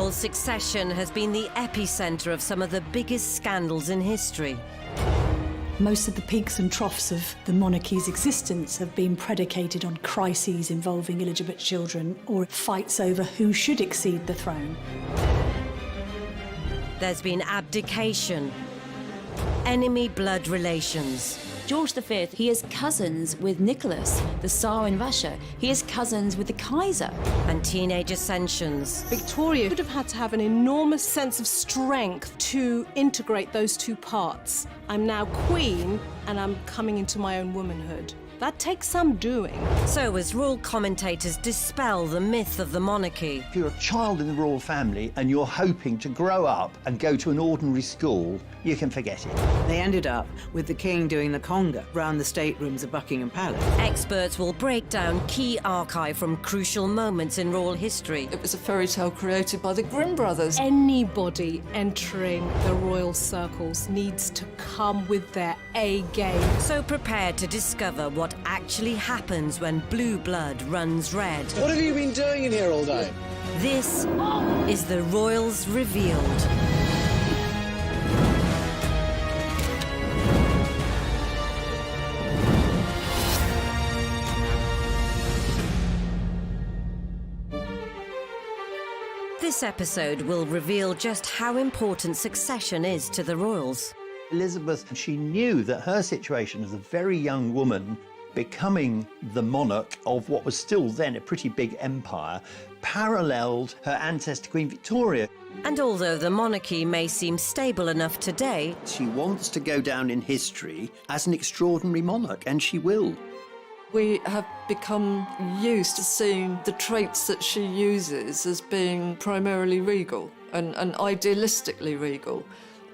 Royal succession has been the epicenter of some of the biggest scandals in history. Most of the peaks and troughs of the monarchy's existence have been predicated on crises involving illegitimate children or fights over who should exceed the throne. There's been abdication, enemy blood relations. George V, he is cousins with Nicholas, the Tsar in Russia. He is cousins with the Kaiser. And teenage ascensions. Victoria would have had to have an enormous sense of strength to integrate those two parts. I'm now queen, and I'm coming into my own womanhood. That takes some doing. So as royal commentators dispel the myth of the monarchy. If you're a child in the royal family and you're hoping to grow up and go to an ordinary school, you can forget it. They ended up with the king doing the conga round the staterooms of Buckingham Palace. Experts will break down key archive from crucial moments in royal history. It was a fairy tale created by the Grimm brothers. Anybody entering the royal circles needs to come with their A game. So prepare to discover what actually happens when blue blood runs red. What have you been doing in here all day? This is the Royals Revealed. This episode will reveal just how important succession is to the royals. Elizabeth, she knew that her situation as a very young woman becoming the monarch of what was still then a pretty big empire paralleled her ancestor Queen Victoria. And although the monarchy may seem stable enough today, She wants to go down in history as an extraordinary monarch, and she will. We have become used to seeing the traits that she uses as being primarily regal and idealistically regal.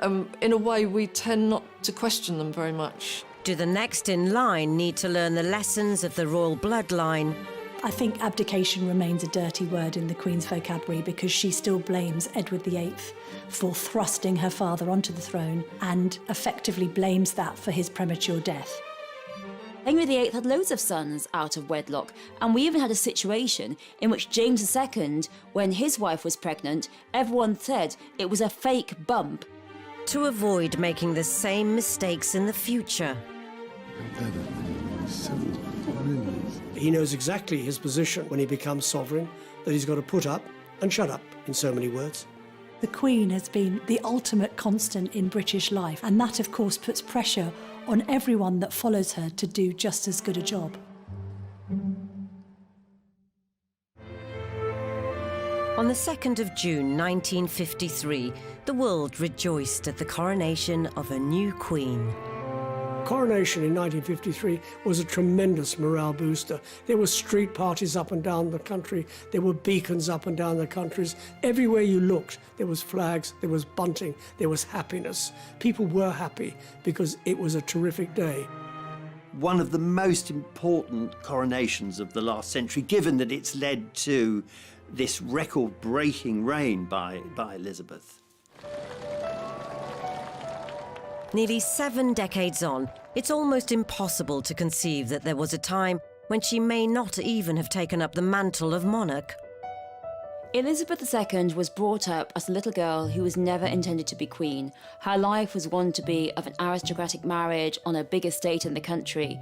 In a way, we tend not to question them very much. do the next in line need to learn the lessons of the royal bloodline? I think abdication remains a dirty word in the Queen's vocabulary because she still blames Edward VIII for thrusting her father onto the throne and effectively blames that for his premature death. Henry VIII had loads of sons out of wedlock, and we even had a situation in which James II, when his wife was pregnant, everyone said it was a fake bump. To avoid making the same mistakes in the future. He knows exactly his position when he becomes sovereign, that he's got to put up and shut up, in so many words. The Queen has been the ultimate constant in British life, and that, of course, puts pressure on everyone that follows her to do just as good a job. On the 2nd of June 1953, the world rejoiced at the coronation of a new queen. Coronation in 1953 was a tremendous morale booster. There were street parties up and down the country. There were beacons up and down the countries. Everywhere you looked, there was flags, there was bunting, there was happiness. People were happy because it was a terrific day. One of the most important coronations of the last century, given that it's led to this record-breaking reign by Elizabeth. Nearly 7 decades on, it's almost impossible to conceive that there was a time when she may not even have taken up the mantle of monarch. Elizabeth II was brought up as a little girl who was never intended to be queen. Her life was one to be of an aristocratic marriage on a big estate in the country,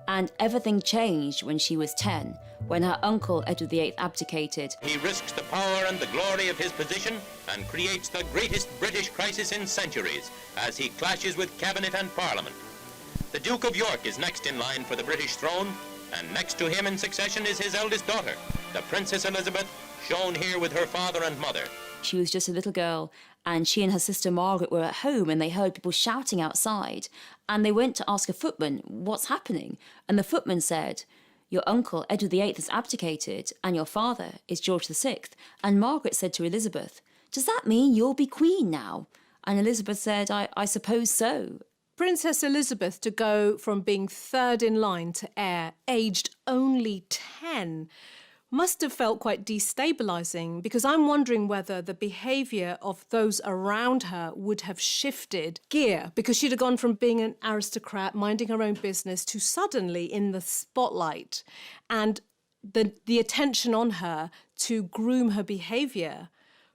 and everything changed when she was 10, when her uncle Edward VIII abdicated. He risks the power and the glory of his position and creates the greatest British crisis in centuries as he clashes with cabinet and parliament. The Duke of York is next in line for the British throne, and next to him in succession is his eldest daughter, the Princess Elizabeth, shown here with her father and mother. She was just a little girl, and she and her sister Margaret were at home, and they heard people shouting outside, and they went to ask a footman, what's happening? And the footman said, your uncle Edward VIII has abdicated, and your father is George VI. And Margaret said to Elizabeth, does that mean you'll be queen now? And Elizabeth said, I suppose so. Princess Elizabeth to go from being third in line to heir, aged only 10, must have felt quite destabilising, because I'm wondering whether the behaviour of those around her would have shifted gear, because she'd have gone from being an aristocrat, minding her own business, to suddenly in the spotlight, and the attention on her to groom her behaviour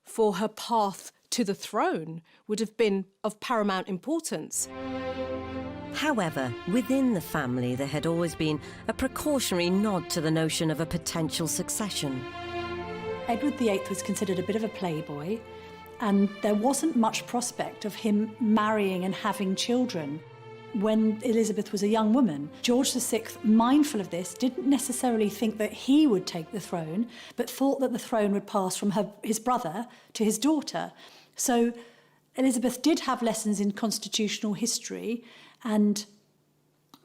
for her path to the throne would have been of paramount importance. However, within the family there had always been a precautionary nod to the notion of a potential succession. Edward VIII was considered a bit of a playboy, and there wasn't much prospect of him marrying and having children when Elizabeth was a young woman. George VI, mindful of this, didn't necessarily think that he would take the throne, but thought that the throne would pass from his brother to his daughter. So Elizabeth did have lessons in constitutional history and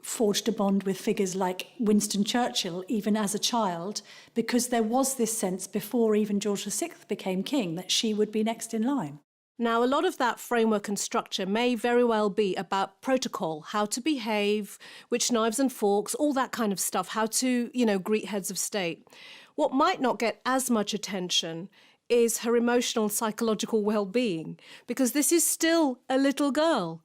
forged a bond with figures like Winston Churchill, even as a child, because there was this sense before even George VI became king that she would be next in line. Now, a lot of that framework and structure may very well be about protocol, how to behave, which knives and forks, all that kind of stuff, how to, greet heads of state. What might not get as much attention is her emotional and psychological well-being, because this is still a little girl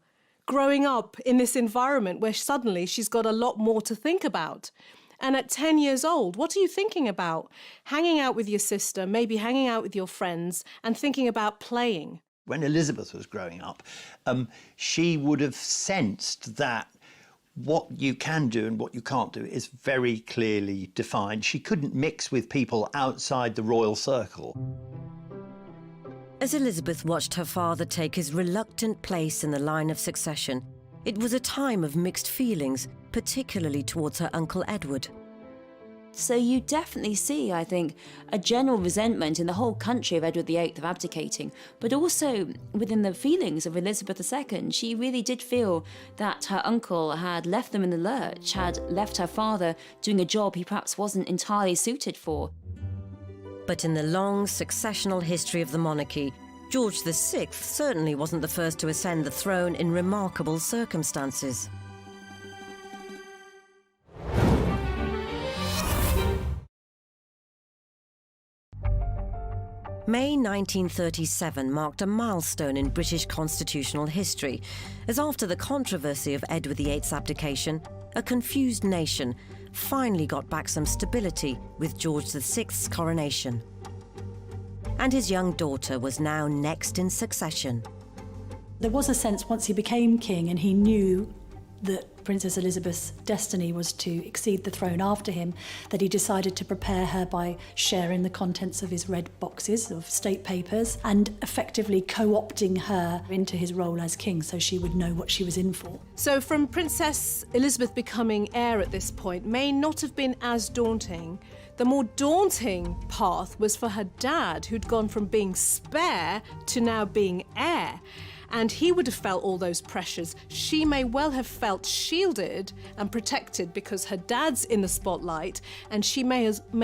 growing up in this environment where suddenly she's got a lot more to think about. And at 10 years old, what are you thinking about? Hanging out with your sister, maybe hanging out with your friends, and thinking about playing. When Elizabeth was growing up, she would have sensed that what you can do and what you can't do is very clearly defined. She couldn't mix with people outside the royal circle. As Elizabeth watched her father take his reluctant place in the line of succession, it was a time of mixed feelings, particularly towards her uncle Edward. So you definitely see, I think, a general resentment in the whole country of Edward VIII of abdicating, but also within the feelings of Elizabeth II. She really did feel that her uncle had left them in the lurch, had left her father doing a job he perhaps wasn't entirely suited for. But in the long successional history of the monarchy, George VI certainly wasn't the first to ascend the throne in remarkable circumstances. May 1937 marked a milestone in British constitutional history, as after the controversy of Edward VIII's abdication, a confused nation finally got back some stability with George VI's coronation. And his young daughter was now next in succession. There was a sense once he became king and he knew that Princess Elizabeth's destiny was to exceed the throne after him, that he decided to prepare her by sharing the contents of his red boxes of state papers and effectively co-opting her into his role as king so she would know what she was in for. So from Princess Elizabeth becoming heir at this point may not have been as daunting. The more daunting path was for her dad, who'd gone from being spare to now being heir. And he would have felt all those pressures. She may well have felt shielded and protected because her dad's in the spotlight, and she may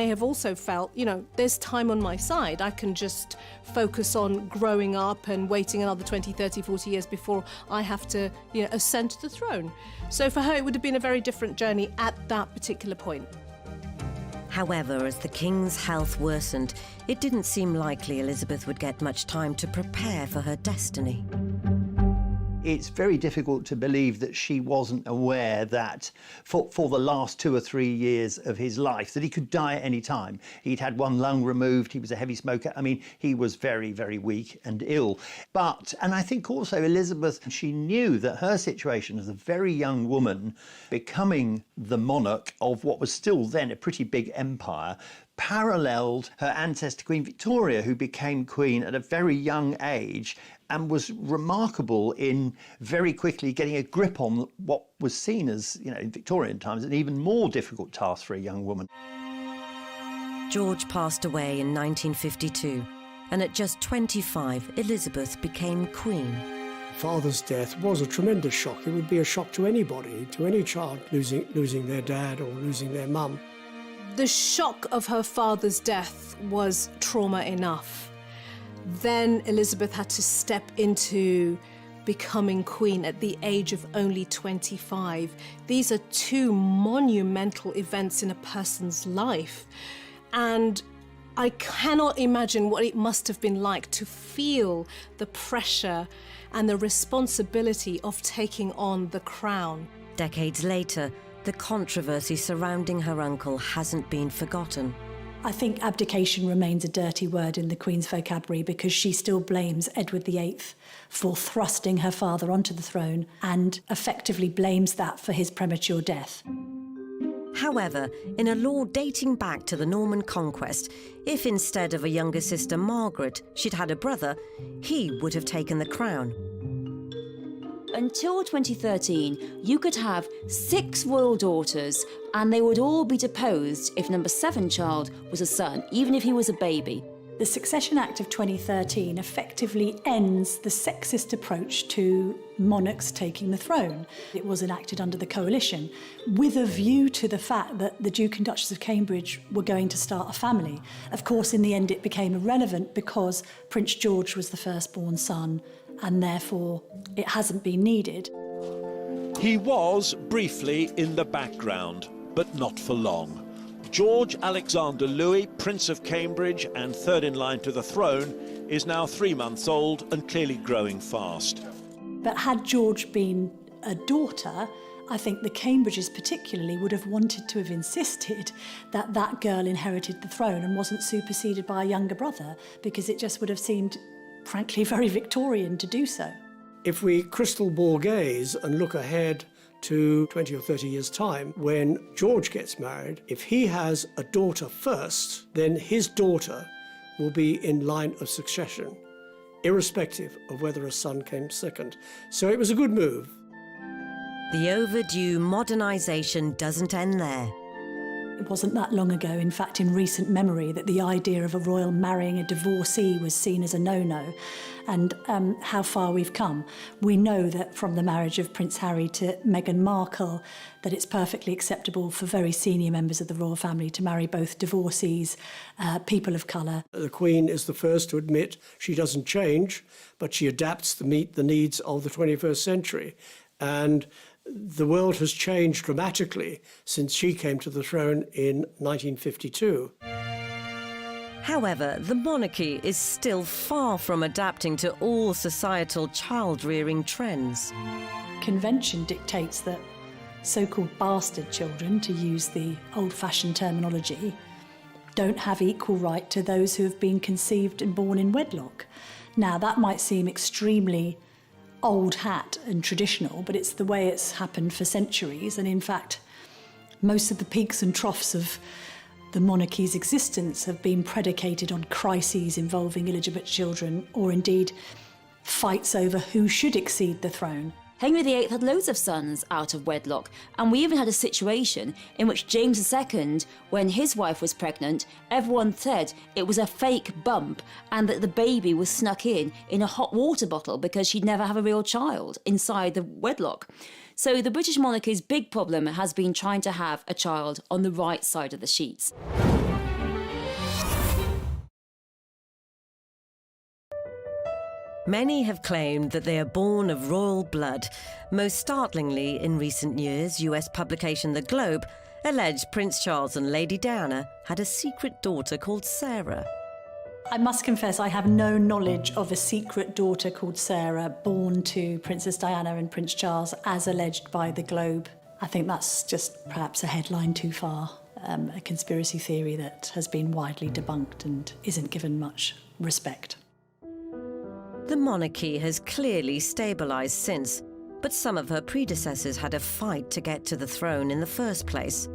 have also felt, there's time on my side. I can just focus on growing up and waiting another 20, 30, 40 years before I have to, ascend to the throne. So for her, it would have been a very different journey at that particular point. However, as the king's health worsened, it didn't seem likely Elizabeth would get much time to prepare for her destiny. It's very difficult to believe that she wasn't aware that for the last 2 or 3 years of his life, that he could die at any time. He'd had one lung removed, he was a heavy smoker. I mean, he was very, very weak and ill. And I think also Elizabeth, she knew that her situation as a very young woman, becoming the monarch of what was still then a pretty big empire, paralleled her ancestor Queen Victoria, who became queen at a very young age and was remarkable in very quickly getting a grip on what was seen as, in Victorian times, an even more difficult task for a young woman. George passed away in 1952, and at just 25, Elizabeth became queen. Father's death was a tremendous shock. It would be a shock to anybody, to any child losing their dad or losing their mum. The shock of her father's death was trauma enough. Then Elizabeth had to step into becoming queen at the age of only 25. These are 2 monumental events in a person's life. And I cannot imagine what it must have been like to feel the pressure and the responsibility of taking on the crown. Decades later, the controversy surrounding her uncle hasn't been forgotten. I think abdication remains a dirty word in the Queen's vocabulary because she still blames Edward VIII for thrusting her father onto the throne and effectively blames that for his premature death. However, in a law dating back to the Norman conquest, if instead of a younger sister Margaret she'd had a brother, he would have taken the crown. Until 2013, you could have 6 royal daughters and they would all be deposed if number 7 child was a son, even if he was a baby. The Succession Act of 2013 effectively ends the sexist approach to monarchs taking the throne. It was enacted under the coalition with a view to the fact that the Duke and Duchess of Cambridge were going to start a family. Of course, in the end, it became irrelevant because Prince George was the firstborn son and therefore it hasn't been needed. He was briefly in the background, but not for long. George Alexander Louis, Prince of Cambridge and third in line to the throne, is now 3 months old and clearly growing fast. But had George been a daughter, I think the Cambridges particularly would have wanted to have insisted that that girl inherited the throne and wasn't superseded by a younger brother, because it just would have seemed, frankly, very Victorian to do so. If we crystal ball gaze and look ahead to 20 or 30 years' time, when George gets married, if he has a daughter first, then his daughter will be in line of succession, irrespective of whether a son came second. So it was a good move. The overdue modernisation doesn't end there. It wasn't that long ago, in fact, in recent memory, that the idea of a royal marrying a divorcee was seen as a no-no. And how far we've come. We know that from the marriage of Prince Harry to Meghan Markle, that it's perfectly acceptable for very senior members of the royal family to marry both divorcees, people of colour. The Queen is the first to admit she doesn't change, but she adapts to meet the needs of the 21st century. And the world has changed dramatically since she came to the throne in 1952. However, the monarchy is still far from adapting to all societal child-rearing trends. Convention dictates that so-called bastard children, to use the old-fashioned terminology, don't have equal right to those who have been conceived and born in wedlock. Now, that might seem extremely old hat and traditional, but it's the way it's happened for centuries. And in fact, most of the peaks and troughs of the monarchy's existence have been predicated on crises involving illegitimate children, or indeed fights over who should exceed the throne. Henry VIII had loads of sons out of wedlock, and we even had a situation in which James II, when his wife was pregnant, everyone said it was a fake bump and that the baby was snuck in a hot water bottle because she'd never have a real child inside the wedlock. So the British monarchy's big problem has been trying to have a child on the right side of the sheets. Many have claimed that they are born of royal blood. Most startlingly, in recent years, US publication The Globe alleged Prince Charles and Lady Diana had a secret daughter called Sarah. I must confess I have no knowledge of a secret daughter called Sarah born to Princess Diana and Prince Charles, as alleged by The Globe. I think that's just perhaps a headline too far, a conspiracy theory that has been widely debunked and isn't given much respect. The monarchy has clearly stabilised since, but some of her predecessors had a fight to get to the throne in the first place.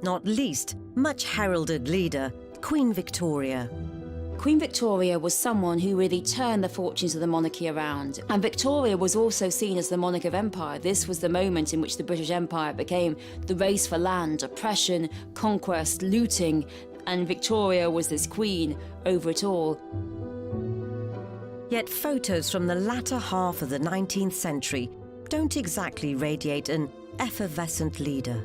Not least, much heralded leader, Queen Victoria. Queen Victoria was someone who really turned the fortunes of the monarchy around. And Victoria was also seen as the monarch of empire. This was the moment in which the British Empire became the race for land, oppression, conquest, looting, and Victoria was this queen over it all. Yet photos from the latter half of the 19th century don't exactly radiate an effervescent leader.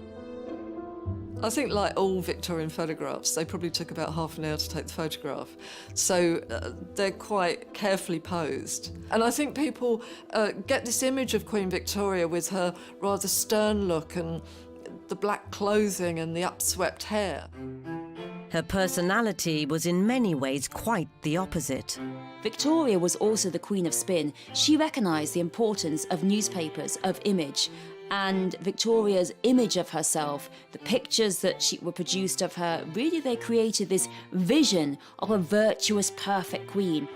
I think, like all Victorian photographs, they probably took about half an hour to take the photograph. So they're quite carefully posed. And I think people get this image of Queen Victoria with her rather stern look and the black clothing and the upswept hair. Her personality was in many ways quite the opposite. Victoria was also the queen of spin. She recognised the importance of newspapers, of image, And Victoria's image of herself, the pictures that were produced of her, really they created this vision of a virtuous, perfect queen.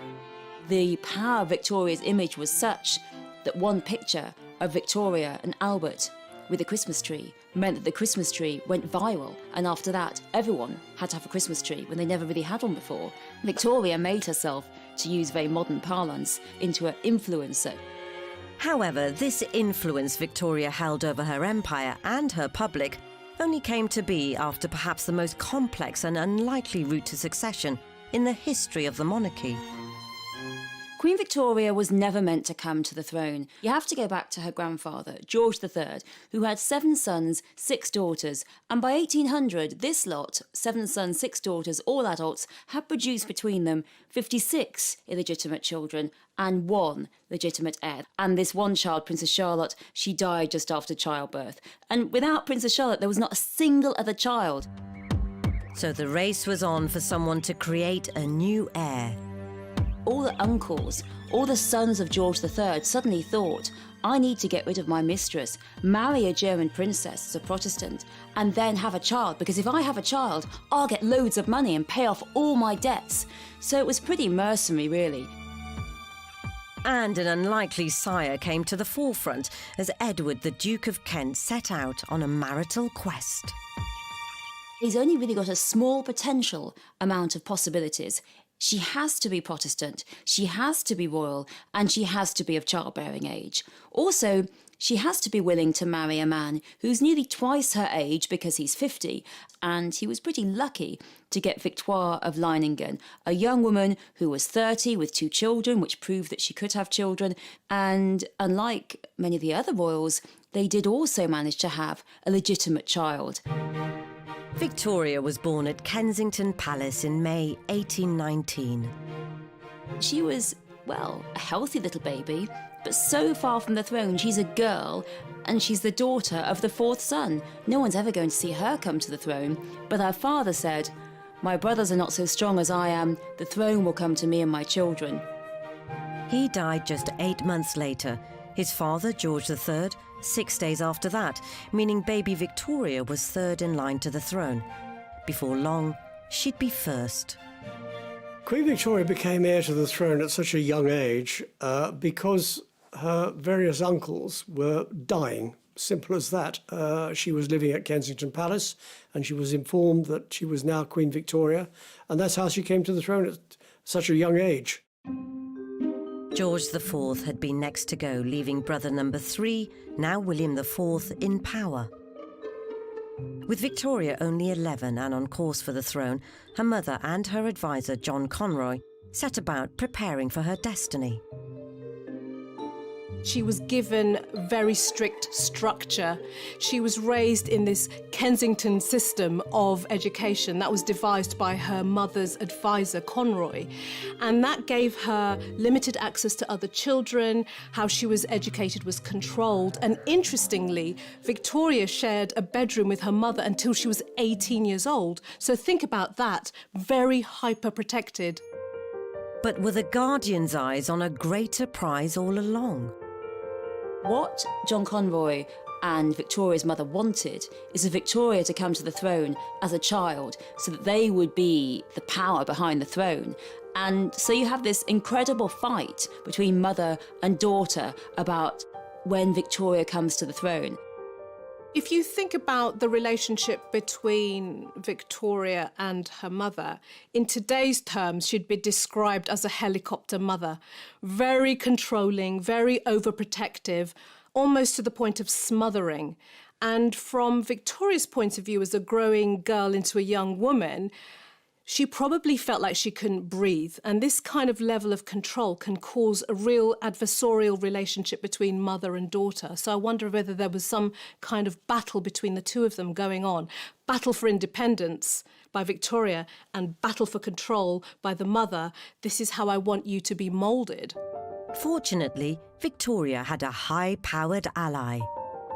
The power of Victoria's image was such that one picture of Victoria and Albert with a Christmas tree meant that the Christmas tree went viral, and after that everyone had to have a Christmas tree when they never really had one before. Victoria made herself, to use very modern parlance, into an influencer. However, this influence Victoria held over her empire and her public only came to be after perhaps the most complex and unlikely route to succession in the history of the monarchy. Queen Victoria was never meant to come to the throne. You have to go back to her grandfather, George III, who had 7 sons, 6 daughters, and by 1800, this lot, 7 sons, 6 daughters, all adults, had produced between them 56 illegitimate children and 1 legitimate heir. And this one child, Princess Charlotte, she died just after childbirth. And without Princess Charlotte, there was not a single other child. So the race was on for someone to create a new heir. All the uncles, all the sons of George III suddenly thought, I need to get rid of my mistress, marry a German princess as a Protestant, and then have a child, because if I have a child, I'll get loads of money and pay off all my debts. So it was pretty mercenary, really. And an unlikely sire came to the forefront as Edward, the Duke of Kent, set out on a marital quest. He's only really got a small potential amount of possibilities. She has to be Protestant, she has to be royal, and she has to be of childbearing age. Also, she has to be willing to marry a man who's nearly twice her age because he's 50, and he was pretty lucky to get Victoire of Leiningen, a young woman who was 30 with 2 children, which proved that she could have children, and unlike many of the other royals, they did also manage to have a legitimate child. Victoria was born at Kensington Palace in May 1819. She was, well, a healthy little baby, but so far from the throne, she's a girl, and she's the daughter of the 4th son. No one's ever going to see her come to the throne, but her father said, my brothers are not so strong as I am, the throne will come to me and my children. He died just 8 months later. His father, George III, 6 days after that, meaning baby Victoria was 3rd in line to the throne. Before long, she'd be first. Queen Victoria became heir to the throne at such a young age because her various uncles were dying. Simple as that. She was living at Kensington Palace and she was informed that she was now Queen Victoria, and that's how she came to the throne at such a young age. George IV had been next to go, leaving brother number 3, now William IV, in power. With Victoria only 11 and on course for the throne, her mother and her advisor, John Conroy, set about preparing for her destiny. She was given very strict structure. She was raised in this Kensington system of education that was devised by her mother's advisor, Conroy. And that gave her limited access to other children. How she was educated was controlled. And interestingly, Victoria shared a bedroom with her mother until she was 18 years old. So think about that, very hyper-protected. But were the Guardian's eyes on a greater prize all along? What John Conroy and Victoria's mother wanted is for Victoria to come to the throne as a child so that they would be the power behind the throne. And so you have this incredible fight between mother and daughter about when Victoria comes to the throne. If you think about the relationship between Victoria and her mother, in today's terms, she'd be described as a helicopter mother. Very controlling, very overprotective, almost to the point of smothering. And from Victoria's point of view as a growing girl into a young woman, she probably felt like she couldn't breathe. And this kind of level of control can cause a real adversarial relationship between mother and daughter. So I wonder whether there was some kind of battle between the two of them going on. Battle for independence by Victoria and battle for control by the mother. This is how I want you to be moulded. Fortunately, Victoria had a high-powered ally.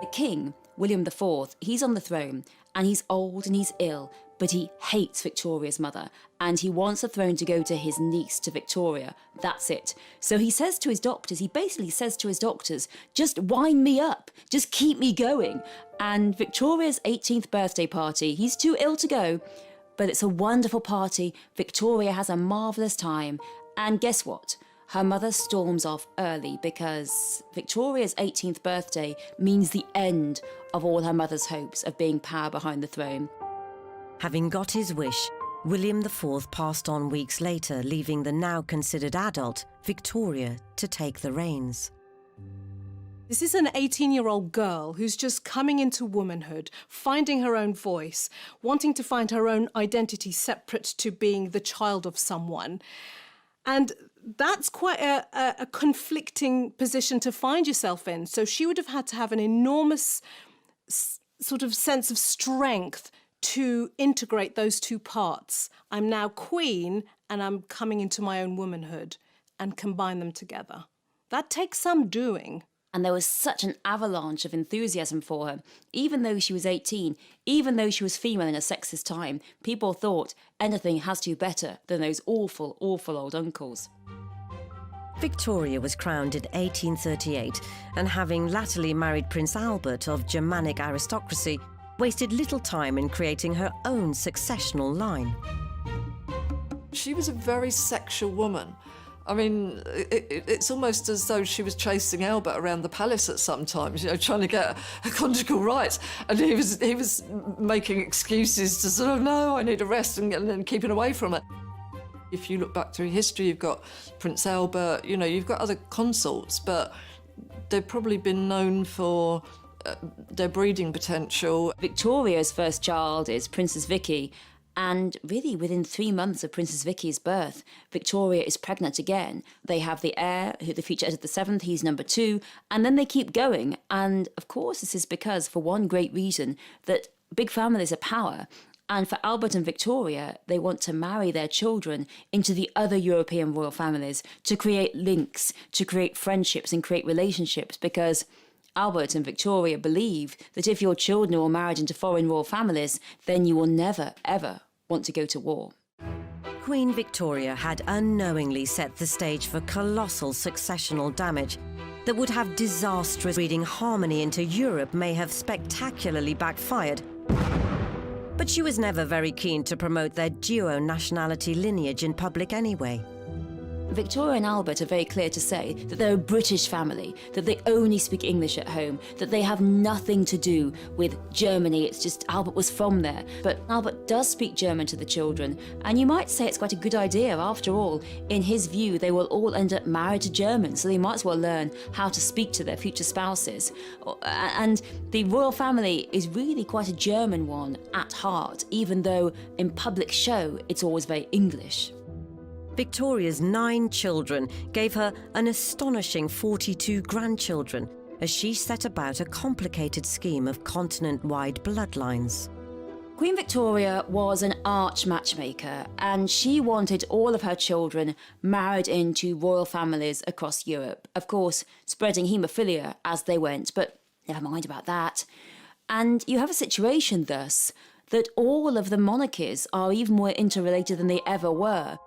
The king, William IV, he's on the throne and he's old and he's ill, but he hates Victoria's mother, and he wants the throne to go to his niece, to Victoria. That's it. So he says to his doctors, just wind me up, just keep me going. And Victoria's 18th birthday party, he's too ill to go, but it's a wonderful party. Victoria has a marvellous time. And guess what? Her mother storms off early because Victoria's 18th birthday means the end of all her mother's hopes of being power behind the throne. Having got his wish, William IV passed on weeks later, leaving the now considered adult Victoria to take the reins. This is an 18-year-old girl who's just coming into womanhood, finding her own voice, wanting to find her own identity separate to being the child of someone. And that's quite a conflicting position to find yourself in. So she would have had to have an enormous sort of sense of strength to integrate those two parts. I'm now queen and I'm coming into my own womanhood, and combine them together. That takes some doing. And there was such an avalanche of enthusiasm for her. Even though she was 18, even though she was female in a sexist time, people thought anything has to be better than those awful, awful old uncles. Victoria was crowned in 1838, and having latterly married Prince Albert of Germanic aristocracy, wasted little time in creating her own successional line. She was a very sexual woman. I mean, it's almost as though she was chasing Albert around the palace at some times, you know, trying to get a conjugal right. And he was making excuses to sort of, no, I need a rest, and then keeping away from it. If you look back through history, you've got Prince Albert, you know, you've got other consorts, but they've probably been known for their breeding potential. Victoria's first child is Princess Vicky, and really within 3 months of Princess Vicky's birth, Victoria is pregnant again. They have the heir, who the future Edward VII, he's number 2, and then they keep going. And of course this is because, for one great reason, that big families are power. And for Albert and Victoria, they want to marry their children into the other European royal families to create links, to create friendships and create relationships, because Albert and Victoria believe that if your children are all married into foreign royal families, then you will never, ever want to go to war. Queen Victoria had unknowingly set the stage for colossal successional damage that would have disastrous breeding harmony into Europe, may have spectacularly backfired. But she was never very keen to promote their duo nationality lineage in public anyway. Victoria and Albert are very clear to say that they're a British family, that they only speak English at home, that they have nothing to do with Germany. It's just Albert was from there. But Albert does speak German to the children, and you might say it's quite a good idea. After all, in his view, they will all end up married to Germans, so they might as well learn how to speak to their future spouses. And the royal family is really quite a German one at heart, even though in public show it's always very English. Victoria's 9 children gave her an astonishing 42 grandchildren as she set about a complicated scheme of continent-wide bloodlines. Queen Victoria was an arch matchmaker, and she wanted all of her children married into royal families across Europe. Of course, spreading haemophilia as they went, but never mind about that. And you have a situation thus that all of the monarchies are even more interrelated than they ever were.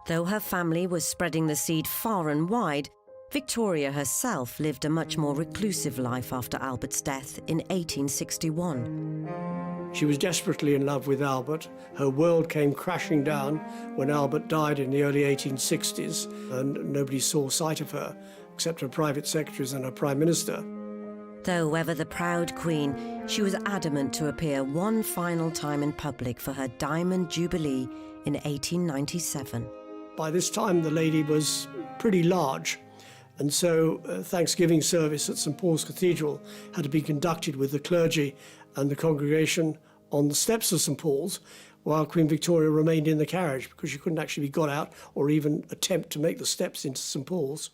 Though her family was spreading the seed far and wide, Victoria herself lived a much more reclusive life after Albert's death in 1861. She was desperately in love with Albert. Her world came crashing down when Albert died in the early 1860s, and nobody saw sight of her except her private secretaries and her prime minister. Though ever the proud queen, she was adamant to appear one final time in public for her Diamond Jubilee in 1897. By this time, the lady was pretty large, and so Thanksgiving service at St Paul's Cathedral had to be conducted with the clergy and the congregation on the steps of St Paul's, while Queen Victoria remained in the carriage because she couldn't actually be got out or even attempt to make the steps into St Paul's.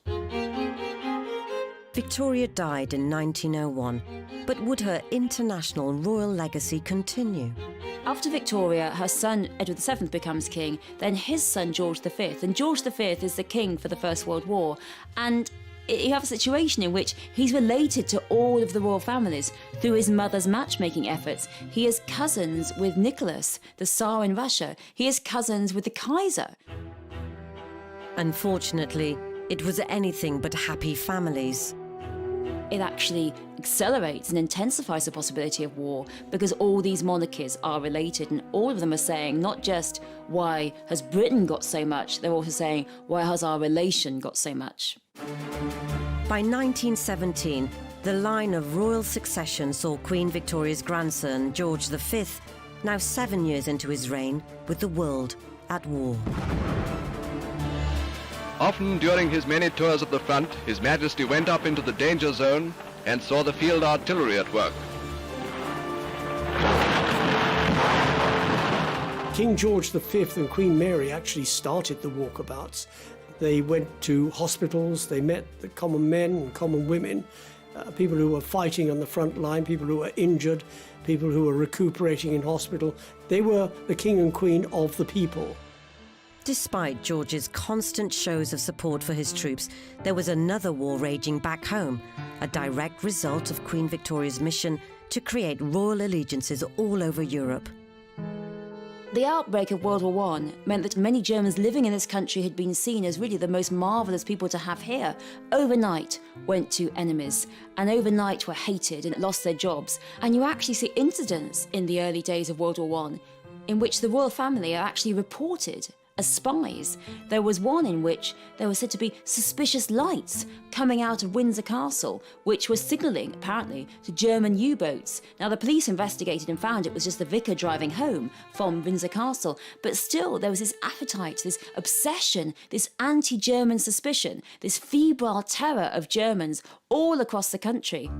Victoria died in 1901, but would her international royal legacy continue? After Victoria, her son Edward VII becomes king, then his son George V, and George V is the king for the First World War. And You have a situation in which he's related to all of the royal families through his mother's matchmaking efforts. He is cousins with Nicholas, the Tsar in Russia. He is cousins with the Kaiser. Unfortunately, it was anything but happy families. It actually accelerates and intensifies the possibility of war because all these monarchies are related and all of them are saying not just why has Britain got so much, they're also saying why has our relation got so much. By 1917, the line of royal succession saw Queen Victoria's grandson, George V, now 7 years into his reign, with the world at war. Often during his many tours at the front, His Majesty went up into the danger zone and saw the field artillery at work. King George V and Queen Mary actually started the walkabouts. They went to hospitals, they met the common men and common women, people who were fighting on the front line, people who were injured, people who were recuperating in hospital. They were the King and Queen of the people. Despite George's constant shows of support for his troops, there was another war raging back home, a direct result of Queen Victoria's mission to create royal allegiances all over Europe. The outbreak of World War I meant that many Germans living in this country had been seen as really the most marvellous people to have here. Overnight went to enemies, and overnight were hated and lost their jobs. And you actually see incidents in the early days of World War I in which the royal family are actually reported as spies. There was one in which there were said to be suspicious lights coming out of Windsor Castle, which was signalling, apparently, to German U-boats. Now, the police investigated and found it was just the vicar driving home from Windsor Castle, but still there was this appetite, this obsession, this anti-German suspicion, this febrile terror of Germans all across the country.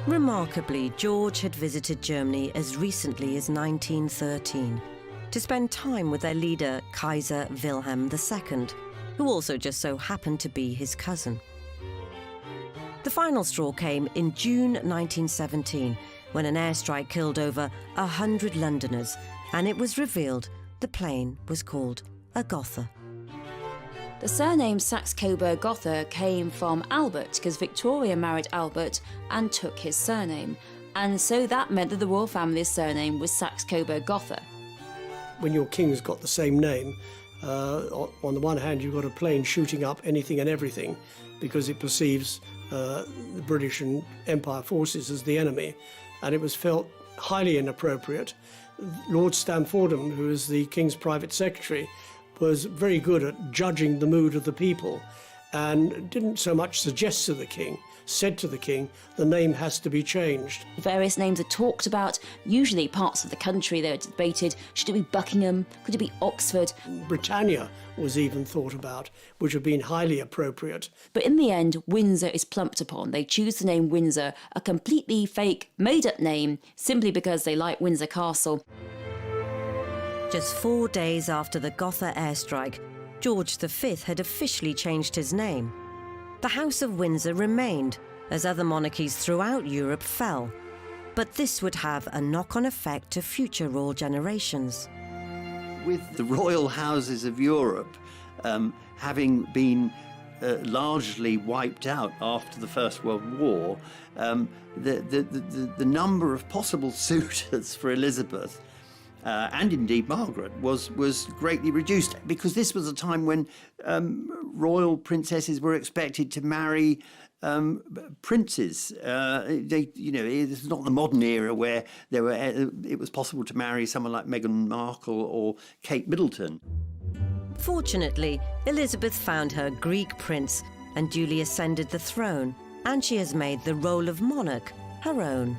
Remarkably, George had visited Germany as recently as 1913. To spend time with their leader, Kaiser Wilhelm II, who also just so happened to be his cousin. The final straw came in June 1917, when an airstrike killed over 100 Londoners, and it was revealed the plane was called a Gotha. The surname Saxe-Coburg-Gotha came from Albert, because Victoria married Albert and took his surname, and so that meant that the royal family's surname was Saxe-Coburg-Gotha. When your king's got the same name, on the one hand you've got a plane shooting up anything and everything because it perceives the British and Empire forces as the enemy, and it was felt highly inappropriate. Lord Stamfordham, who is the King's private secretary, was very good at judging the mood of the people and didn't so much suggest to the King, said to the King, the name has to be changed. Various names are talked about, usually parts of the country. They're debated, should it be Buckingham, could it be Oxford? Britannia was even thought about, which would have been highly appropriate. But in the end, Windsor is plumped upon. They choose the name Windsor, a completely fake, made-up name, simply because they like Windsor Castle. Just 4 days after the Gotha airstrike, George V had officially changed his name. The House of Windsor remained, as other monarchies throughout Europe fell. But this would have a knock-on effect to future royal generations. With the royal houses of Europe having been largely wiped out after the First World War, the number of possible suitors for Elizabeth and indeed Margaret was greatly reduced, because this was a time when royal princesses were expected to marry princes. This is not the modern era where it was possible to marry someone like Meghan Markle or Kate Middleton. Fortunately, Elizabeth found her Greek prince and duly ascended the throne, and she has made the role of monarch her own.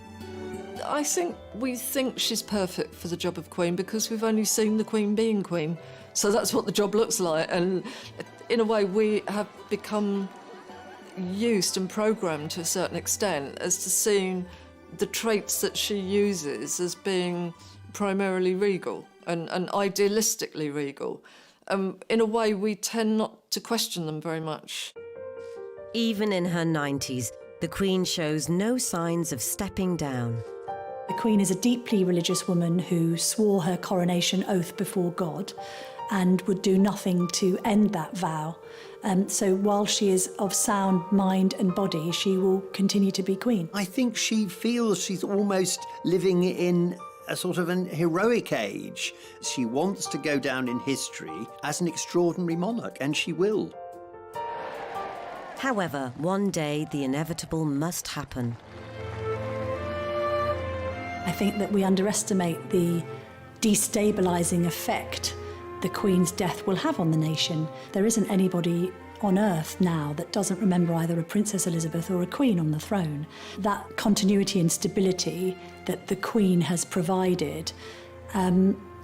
I think we think she's perfect for the job of Queen because we've only seen the Queen being Queen. So that's what the job looks like. And in a way, we have become used and programmed to a certain extent as to seeing the traits that she uses as being primarily regal and idealistically regal. In a way, we tend not to question them very much. Even in her 90s, the Queen shows no signs of stepping down. The Queen is a deeply religious woman who swore her coronation oath before God and would do nothing to end that vow. So while she is of sound mind and body, she will continue to be Queen. I think she feels she's almost living in a sort of an heroic age. She wants to go down in history as an extraordinary monarch, and she will. However, one day the inevitable must happen. I think that we underestimate the destabilising effect the Queen's death will have on the nation. There isn't anybody on earth now that doesn't remember either a Princess Elizabeth or a Queen on the throne. That continuity and stability that the Queen has provided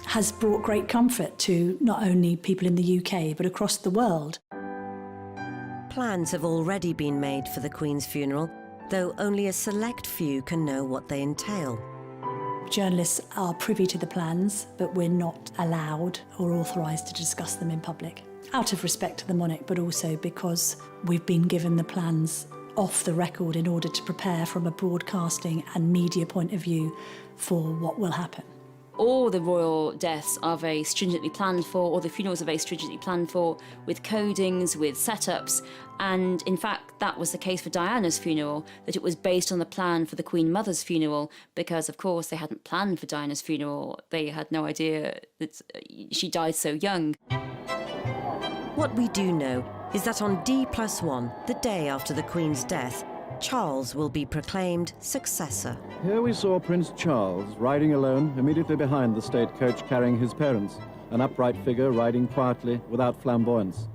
has brought great comfort to not only people in the UK but across the world. Plans have already been made for the Queen's funeral, though only a select few can know what they entail. Journalists are privy to the plans, but we're not allowed or authorised to discuss them in public, out of respect to the monarch, but also because we've been given the plans off the record in order to prepare from a broadcasting and media point of view for what will happen. All the royal deaths are very stringently planned for, or the funerals are very stringently planned for, with codings, with setups. And in fact, that was the case for Diana's funeral, that it was based on the plan for the Queen Mother's funeral, because of course they hadn't planned for Diana's funeral. They had no idea that she died so young. What we do know is that on D+1, the day after the Queen's death, Charles will be proclaimed successor. Here we saw Prince Charles riding alone immediately behind the state coach carrying his parents, an upright figure riding quietly without flamboyance.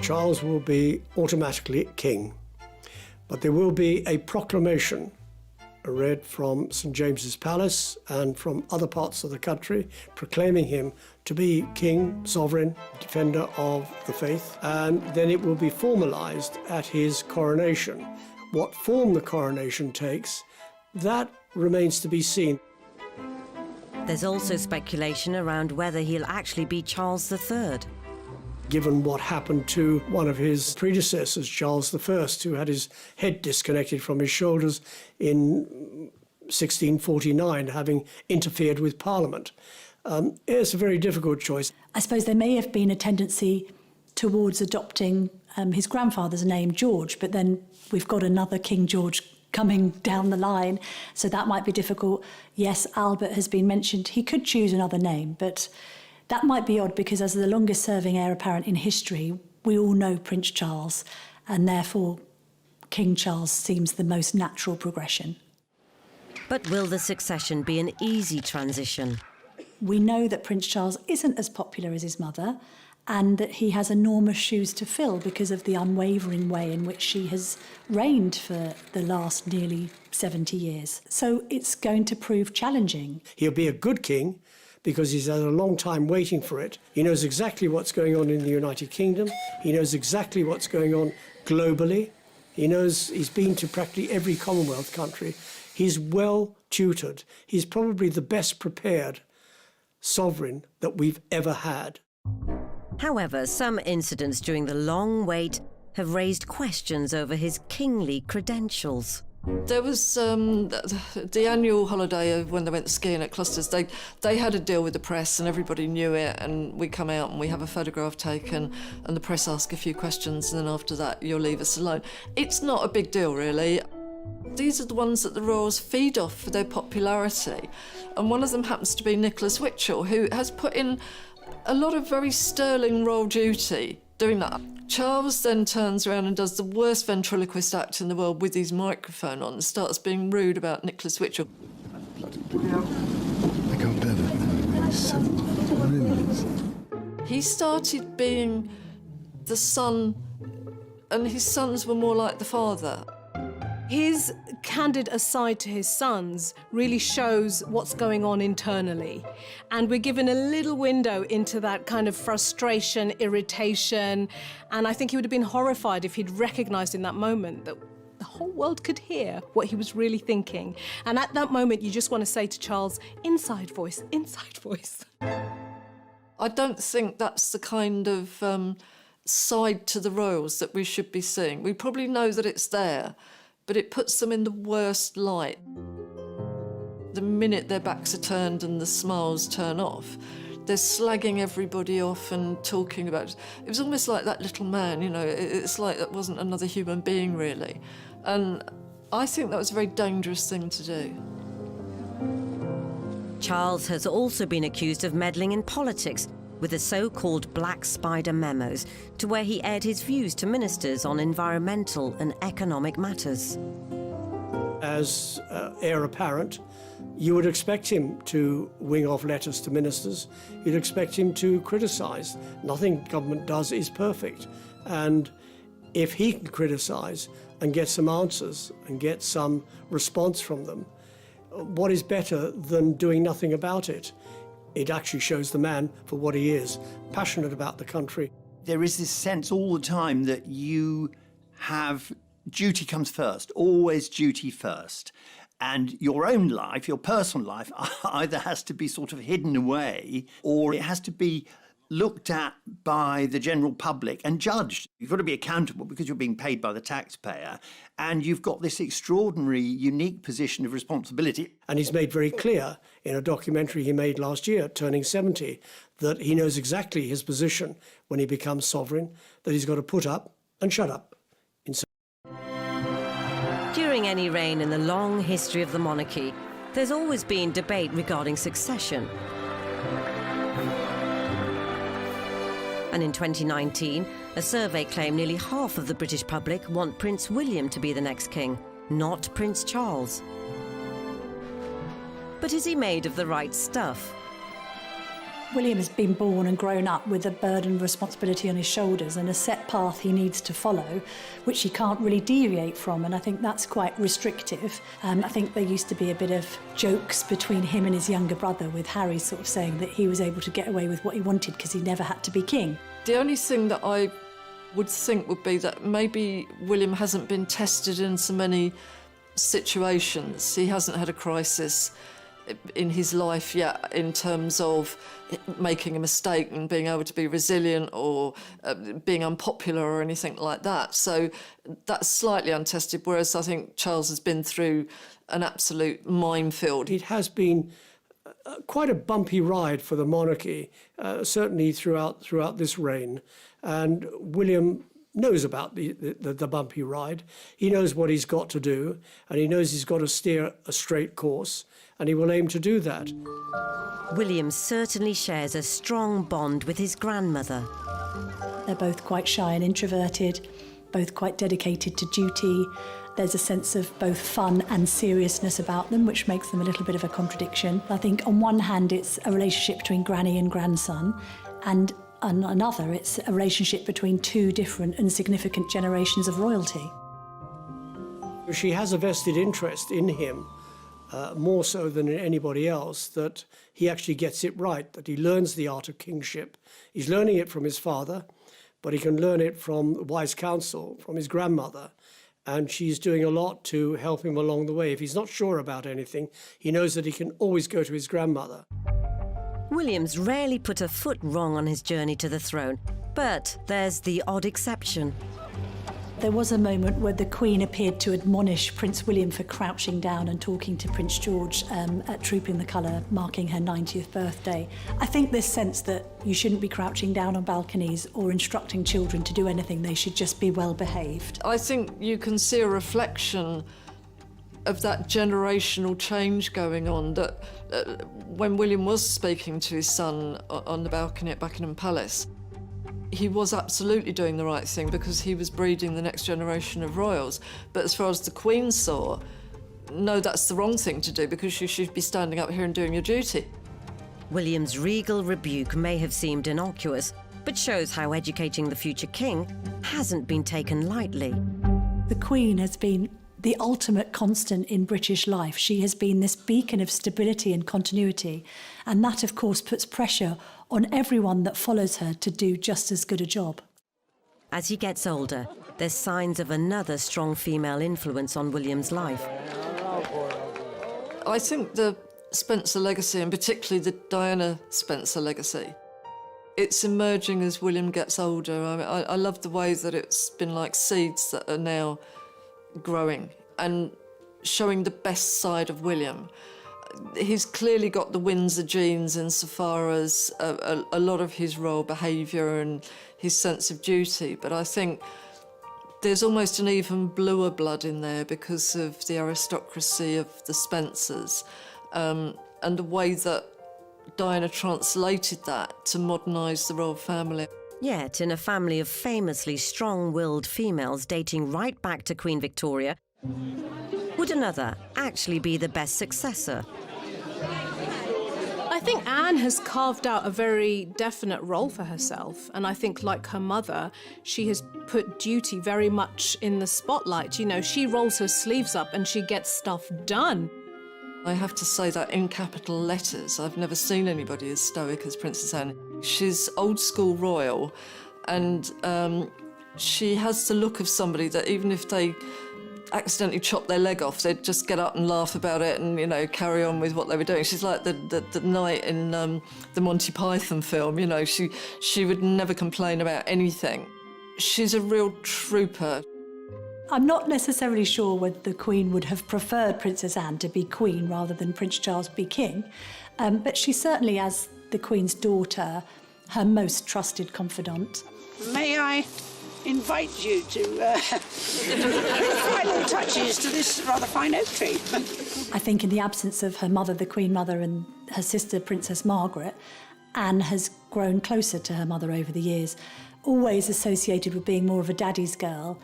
Charles will be automatically king, but there will be a proclamation read from St James's Palace and from other parts of the country proclaiming him to be king, sovereign, defender of the faith, and then it will be formalised at his coronation. What form the coronation takes, that remains to be seen. There's also speculation around whether he'll actually be Charles III. Given what happened to one of his predecessors, Charles I, who had his head disconnected from his shoulders in 1649, having interfered with Parliament. It's a very difficult choice. I suppose there may have been a tendency towards adopting his grandfather's name, George, but then we've got another King George coming down the line, so that might be difficult. Yes, Albert has been mentioned. He could choose another name, but that might be odd because as the longest-serving heir apparent in history, we all know Prince Charles, and therefore King Charles seems the most natural progression. But will the succession be an easy transition? We know that Prince Charles isn't as popular as his mother, and that he has enormous shoes to fill because of the unwavering way in which she has reigned for the last nearly 70 years. So it's going to prove challenging. He'll be a good king because he's had a long time waiting for it. He knows exactly what's going on in the United Kingdom. He knows exactly what's going on globally. He knows he's been to practically every Commonwealth country. He's well tutored. He's probably the best prepared sovereign that we've ever had. However, some incidents during the long wait have raised questions over his kingly credentials. There was the annual holiday of when they went skiing at Clusters. They had a deal with the press and everybody knew it, and we come out and we have a photograph taken and the press ask a few questions and then after that you'll leave us alone. It's not a big deal really. These are the ones that the royals feed off for their popularity, and one of them happens to be Nicholas Witchell, who has put in a lot of very sterling royal duty doing that. Charles then turns around and does the worst ventriloquist act in the world with his microphone on and starts being rude about Nicholas Witchell. I can't bear that. He's so brilliant. He started being the son, and his sons were more like the father. His candid aside to his sons really shows what's going on internally. And we're given a little window into that kind of frustration, irritation. And I think he would have been horrified if he'd recognised in that moment that the whole world could hear what he was really thinking. And at that moment, you just want to say to Charles, inside voice, inside voice. I don't think that's the kind of side to the royals that we should be seeing. We probably know that it's there, but it puts them in the worst light. the minute their backs are turned and the smiles turn off, they're slagging everybody off and talking about it. It was almost like that little man, you know, it's like that wasn't another human being, really. And I think that was a very dangerous thing to do. Charles has also been accused of meddling in politics with the so-called Black Spider memos, to where he aired his views to ministers on environmental and economic matters. As heir apparent, you would expect him to wing off letters to ministers. You'd expect him to criticise. Nothing government does is perfect. And if he can criticise and get some answers and get some response from them, what is better than doing nothing about it? It actually shows the man for what he is, passionate about the country. There is this sense all the time that you have duty comes first, always duty first. And your own life, your personal life, either has to be sort of hidden away or it has to be looked at by the general public and judged. You've got to be accountable because you're being paid by the taxpayer, and you've got this extraordinary, unique position of responsibility. And he's made very clear in a documentary he made last year, Turning 70, that he knows exactly his position when he becomes sovereign, that he's got to put up and shut up. During any reign in the long history of the monarchy, there's always been debate regarding succession. And in 2019, a survey claimed nearly half of the British public want Prince William to be the next king, not Prince Charles. But is he made of the right stuff? William has been born and grown up with a burden of responsibility on his shoulders and a set path he needs to follow, which he can't really deviate from, and I think that's quite restrictive. I think there used to be a bit of jokes between him and his younger brother, with Harry sort of saying that he was able to get away with what he wanted because he never had to be king. The only thing that I would think would be that maybe William hasn't been tested in so many situations. He hasn't had a crisis in his life yet in terms of making a mistake and being able to be resilient or being unpopular or anything like that. So that's slightly untested, whereas I think Charles has been through an absolute minefield. It has been quite a bumpy ride for the monarchy, certainly throughout this reign. And William knows about the bumpy ride. He knows what he's got to do, and he knows he's got to steer a straight course, and he will aim to do that. William certainly shares a strong bond with his grandmother. They're both quite shy and introverted, both quite dedicated to duty. There's a sense of both fun and seriousness about them, which makes them a little bit of a contradiction. I think on one hand, it's a relationship between granny and grandson, and on another, it's a relationship between two different and significant generations of royalty. She has a vested interest in him, more so than in anybody else, that he actually gets it right, that he learns the art of kingship. He's learning it from his father, but he can learn it from wise counsel, from his grandmother. And she's doing a lot to help him along the way. If he's not sure about anything, he knows that he can always go to his grandmother. William's rarely put a foot wrong on his journey to the throne, but there's the odd exception. There was a moment where the Queen appeared to admonish Prince William for crouching down and talking to Prince George at Trooping the Colour, marking her 90th birthday. I think this sense that you shouldn't be crouching down on balconies or instructing children to do anything, they should just be well behaved. I think you can see a reflection of that generational change going on, that when William was speaking to his son on the balcony at Buckingham Palace, he was absolutely doing the right thing because he was breeding the next generation of royals. But as far as the Queen saw, no, that's the wrong thing to do because you should be standing up here and doing your duty. William's regal rebuke may have seemed innocuous, but shows how educating the future king hasn't been taken lightly. The Queen has been the ultimate constant in British life. She has been this beacon of stability and continuity, and that, of course, puts pressure on everyone that follows her to do just as good a job. As he gets older, there's signs of another strong female influence on William's life. I think the Spencer legacy, and particularly the Diana Spencer legacy, it's emerging as William gets older. I mean, I love the way that it's been like seeds that are now growing and showing the best side of William. he's clearly got the Windsor genes insofar as a lot of his royal behaviour and his sense of duty, but I think there's almost an even bluer blood in there because of the aristocracy of the Spencers, and the way that Diana translated that to modernise the royal family. Yet, in a family of famously strong-willed females dating right back to Queen Victoria, would another actually be the best successor? I think Anne has carved out a very definite role for herself, and I think, like her mother, she has put duty very much in the spotlight. You know, she rolls her sleeves up and she gets stuff done. I have to say that in capital letters, I've never seen anybody as stoic as Princess Anne. She's old school royal, and she has the look of somebody that even if they accidentally chop their leg off, they'd just get up and laugh about it and, you know, carry on with what they were doing. She's like the knight in the Monty Python film, you know, she would never complain about anything. She's a real trooper. I'm not necessarily sure whether the Queen would have preferred Princess Anne to be Queen rather than Prince Charles be King, but she certainly, as the Queen's daughter, her most trusted confidant. May I invite you to final touches to this rather fine oak tree? I think in the absence of her mother, the Queen Mother, and her sister, Princess Margaret, Anne has grown closer to her mother over the years, always associated with being more of a daddy's girl,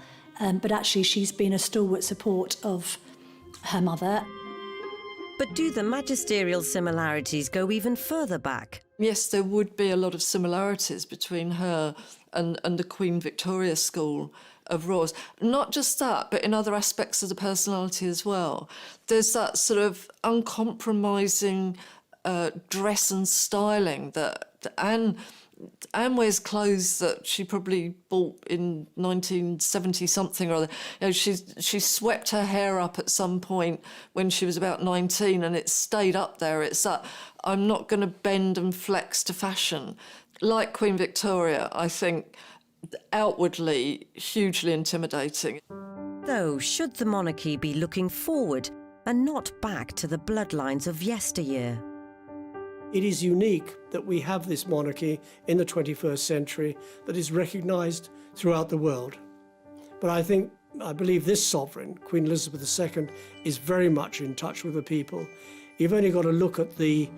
but actually she's been a stalwart support of her mother. But do the magisterial similarities go even further back? Yes, there would be a lot of similarities between her and the Queen Victoria school of royals. Not just that, but in other aspects of the personality as well. There's that sort of uncompromising dress and styling that Anne wears clothes that she probably bought in 1970-something or other. You know, she swept her hair up at some point when she was about 19 and it stayed up there. It's that I'm not going to bend and flex to fashion. Like Queen Victoria, I think, outwardly hugely intimidating. Though, should the monarchy be looking forward and not back to the bloodlines of yesteryear? It is unique that we have this monarchy in the 21st century that is recognised throughout the world. But I believe this sovereign, Queen Elizabeth II, is very much in touch with the people. You've only got to look at the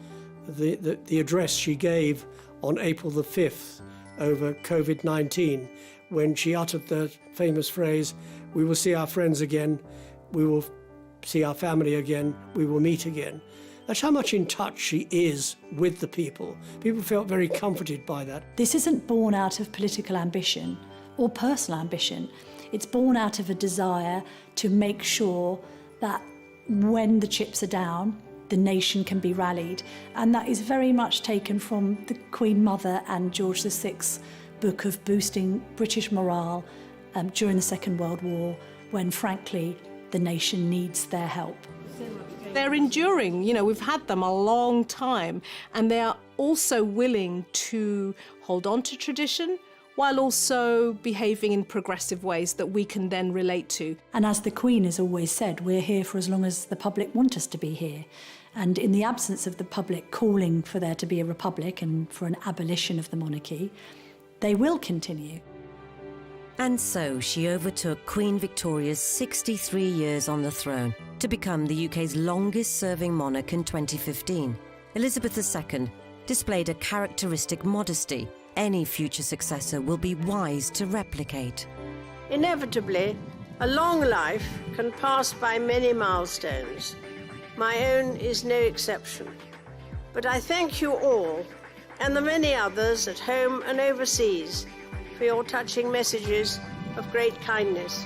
address she gave on April the 5th over COVID-19, when she uttered the famous phrase, "We will see our friends again, we will see our family again, we will meet again." That's how much in touch she is with the people. People felt very comforted by that. This isn't born out of political ambition or personal ambition. It's born out of a desire to make sure that when the chips are down, the nation can be rallied. And that is very much taken from the Queen Mother and George VI's book of boosting British morale during the Second World War, when, frankly, the nation needs their help. They're enduring, you know, we've had them a long time, and they are also willing to hold on to tradition while also behaving in progressive ways that we can then relate to. And as the Queen has always said, we're here for as long as the public want us to be here. And in the absence of the public calling for there to be a republic and for an abolition of the monarchy, they will continue. And so she overtook Queen Victoria's 63 years on the throne to become the UK's longest-serving monarch in 2015. Elizabeth II displayed a characteristic modesty any future successor will be wise to replicate. Inevitably, a long life can pass by many milestones. My own is no exception. But I thank you all, and the many others at home and overseas, for your touching messages of great kindness.